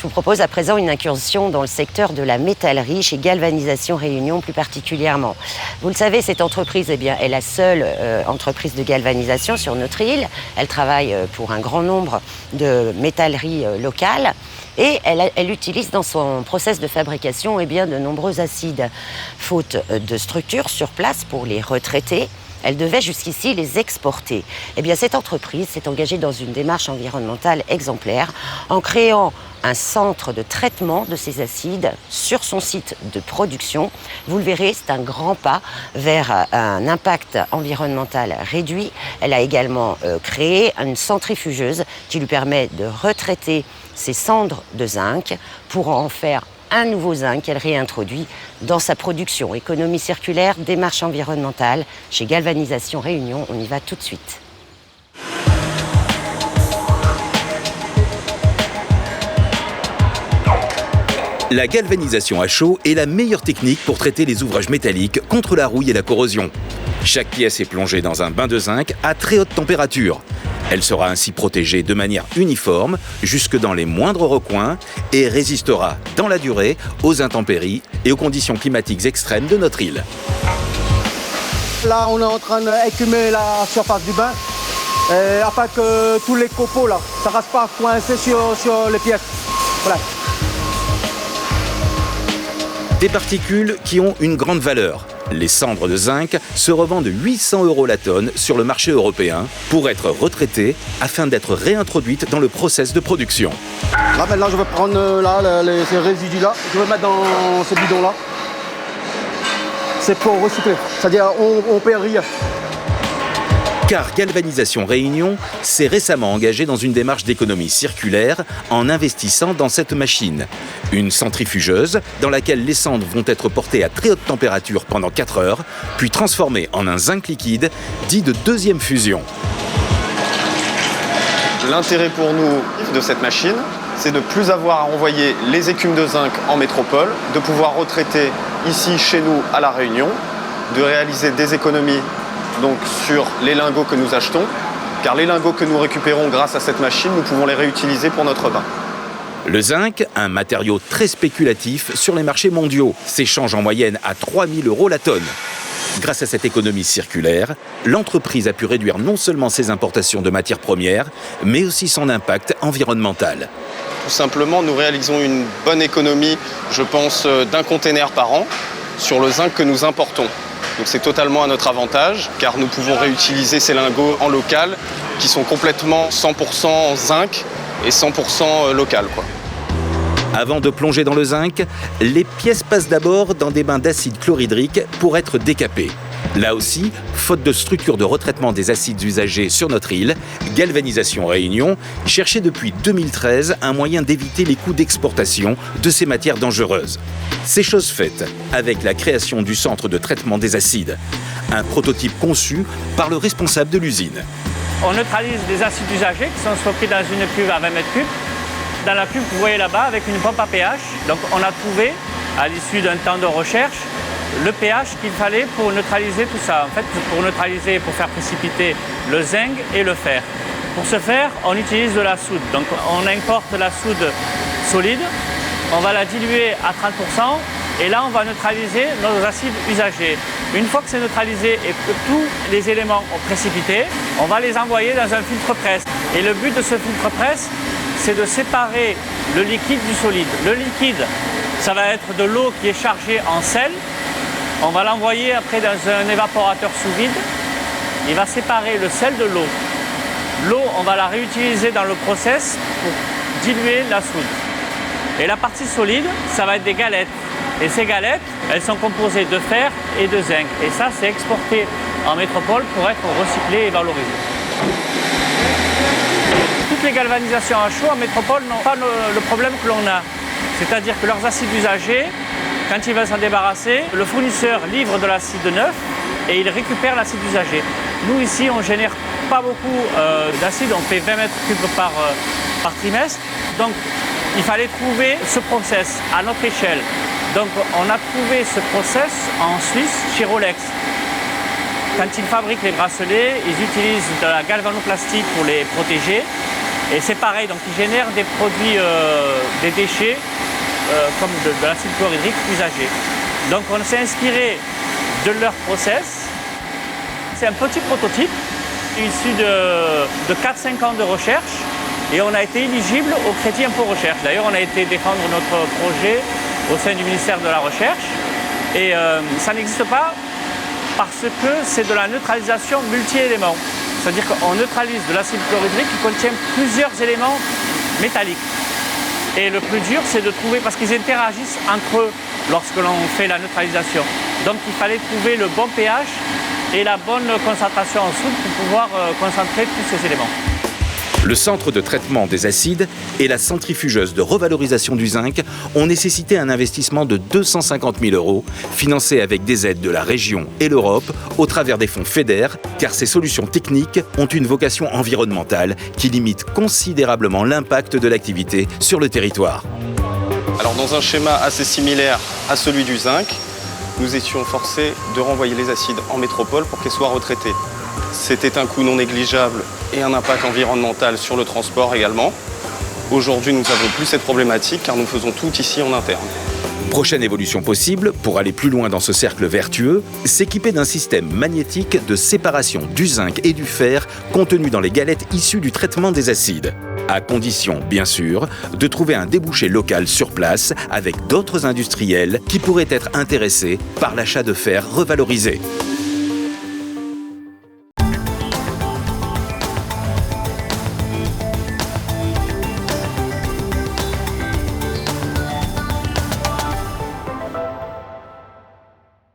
Je vous propose à présent une incursion dans le secteur de la métallerie, chez Galvanisation Réunion plus particulièrement. Vous le savez, cette entreprise est la seule entreprise de galvanisation sur notre île. Elle travaille pour un grand nombre de métalleries locales. Et elle utilise dans son process de fabrication de nombreux acides. Faute de structure sur place pour les retraiter, elle devait jusqu'ici les exporter. Cette entreprise s'est engagée dans une démarche environnementale exemplaire en créant un centre de traitement de ces acides sur son site de production. Vous le verrez, c'est un grand pas vers un impact environnemental réduit. Elle a également créé une centrifugeuse qui lui permet de retraiter ces cendres de zinc pour en faire un nouveau zinc qu'elle réintroduit dans sa production. Économie circulaire, démarche environnementale. Chez Galvanisation Réunion, on y va tout de suite. La galvanisation à chaud est la meilleure technique pour traiter les ouvrages métalliques contre la rouille et la corrosion. Chaque pièce est plongée dans un bain de zinc à très haute température. Elle sera ainsi protégée de manière uniforme jusque dans les moindres recoins et résistera dans la durée aux intempéries et aux conditions climatiques extrêmes de notre île. Là, on est en train d'écumer la surface du bain afin que tous les copeaux, là, ça ne reste pas coincé sur les pièces. Voilà. Des particules qui ont une grande valeur. Les cendres de zinc se revendent 800 € la tonne sur le marché européen pour être retraitées afin d'être réintroduites dans le process de production. Là, maintenant, je vais prendre ces résidus-là, je vais mettre dans ce bidon-là. C'est pour recycler, c'est-à-dire on ne perd rien. Car Galvanisation Réunion s'est récemment engagée dans une démarche d'économie circulaire en investissant dans cette machine. Une centrifugeuse dans laquelle les cendres vont être portées à très haute température pendant 4 heures, puis transformées en un zinc liquide dit de deuxième fusion. L'intérêt pour nous de cette machine, c'est de ne plus avoir à envoyer les écumes de zinc en métropole, de pouvoir retraiter ici chez nous à La Réunion, de réaliser des économies donc sur les lingots que nous achetons, car les lingots que nous récupérons grâce à cette machine, nous pouvons les réutiliser pour notre bain. Le zinc, un matériau très spéculatif sur les marchés mondiaux, s'échange en moyenne à 3 000 € la tonne. Grâce à cette économie circulaire, l'entreprise a pu réduire non seulement ses importations de matières premières, mais aussi son impact environnemental. Tout simplement, nous réalisons une bonne économie, je pense, d'1 container par an sur le zinc que nous importons. Donc c'est totalement à notre avantage, car nous pouvons réutiliser ces lingots en local, qui sont complètement 100% zinc et 100% local, quoi. Avant de plonger dans le zinc, les pièces passent d'abord dans des bains d'acide chlorhydrique pour être décapées. Là aussi, faute de structure de retraitement des acides usagés sur notre île, Galvanisation Réunion cherchait depuis 2013 un moyen d'éviter les coûts d'exportation de ces matières dangereuses. C'est chose faite avec la création du centre de traitement des acides, un prototype conçu par le responsable de l'usine. On neutralise des acides usagés qui sont stockés dans une cuve à 20 mètres cubes. Dans la cuve, vous voyez là-bas, avec une pompe à pH. Donc on a trouvé, à l'issue d'un temps de recherche, le pH qu'il fallait pour neutraliser tout ça. En fait, pour faire précipiter le zinc et le fer. Pour ce faire, on utilise de la soude. Donc on importe la soude solide, on va la diluer à 30% et là on va neutraliser nos acides usagés. Une fois que c'est neutralisé et que tous les éléments ont précipité, on va les envoyer dans un filtre-presse. Et le but de ce filtre-presse, c'est de séparer le liquide du solide. Le liquide, ça va être de l'eau qui est chargée en sel. On va l'envoyer après dans un évaporateur sous vide. Il va séparer le sel de l'eau. L'eau, on va la réutiliser dans le process pour diluer la soude. Et la partie solide, ça va être des galettes. Et ces galettes, elles sont composées de fer et de zinc. Et ça, c'est exporté en métropole pour être recyclé et valorisé. Toutes les galvanisations à chaud en métropole n'ont pas le problème que l'on a. C'est-à-dire que leurs acides usagés, quand ils veulent s'en débarrasser, le fournisseur livre de l'acide neuf et il récupère l'acide usagé. Nous ici, on ne génère pas beaucoup d'acide, on fait 20 mètres cubes par trimestre. Donc il fallait trouver ce process à notre échelle. Donc on a trouvé ce process en Suisse chez Rolex. Quand ils fabriquent les bracelets, ils utilisent de la galvanoplastie pour les protéger. Et c'est pareil, donc ils génèrent des produits, des déchets, comme de l'acide chlorhydrique usagé. Donc on s'est inspiré de leur process. C'est un petit prototype issu de 4-5 ans de recherche et on a été éligible au crédit impôt recherche. D'ailleurs, on a été défendre notre projet au sein du ministère de la Recherche et ça n'existe pas parce que c'est de la neutralisation multi-éléments. C'est-à-dire qu'on neutralise de l'acide chlorhydrique qui contient plusieurs éléments métalliques. Et le plus dur, c'est de trouver, parce qu'ils interagissent entre eux lorsque l'on fait la neutralisation. Donc il fallait trouver le bon pH et la bonne concentration en soude pour pouvoir concentrer tous ces éléments. Le centre de traitement des acides et la centrifugeuse de revalorisation du zinc ont nécessité un investissement de 250 000 €, financé avec des aides de la région et l'Europe au travers des fonds FEDER, car ces solutions techniques ont une vocation environnementale qui limite considérablement l'impact de l'activité sur le territoire. Alors dans un schéma assez similaire à celui du zinc, nous étions forcés de renvoyer les acides en métropole pour qu'ils soient retraités. C'était un coût non négligeable et un impact environnemental sur le transport également. Aujourd'hui, nous n'avons plus cette problématique car nous faisons tout ici en interne. Prochaine évolution possible, pour aller plus loin dans ce cercle vertueux, s'équiper d'un système magnétique de séparation du zinc et du fer contenu dans les galettes issues du traitement des acides. À condition, bien sûr, de trouver un débouché local sur place avec d'autres industriels qui pourraient être intéressés par l'achat de fer revalorisé.